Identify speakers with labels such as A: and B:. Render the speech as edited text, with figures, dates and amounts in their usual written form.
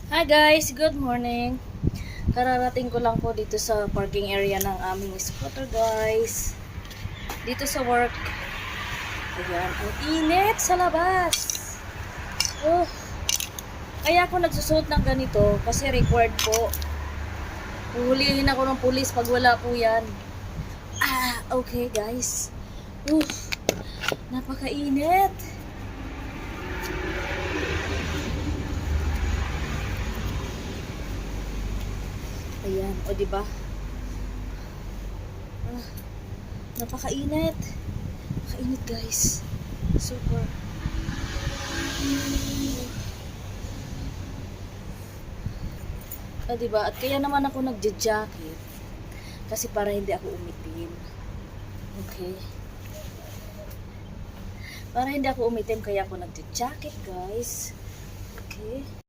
A: Hi guys, good morning. Kararating ko lang po dito sa parking area ng aming scooter guys. Dito sa work. Ayan, ang init sa labas. Oh, kaya ako nagsusuot ng ganito kasi required po. Huhulihin ako ng pulis pag wala po yan. Okay guys. Napakainit. Ayan, o diba? Napakainit. Napakainit guys. Super. Diba? At kaya naman ako nagja-jacket. Kasi para hindi ako umitim. Okay? Para hindi ako umitim kaya ako nagja-jacket guys. Okay?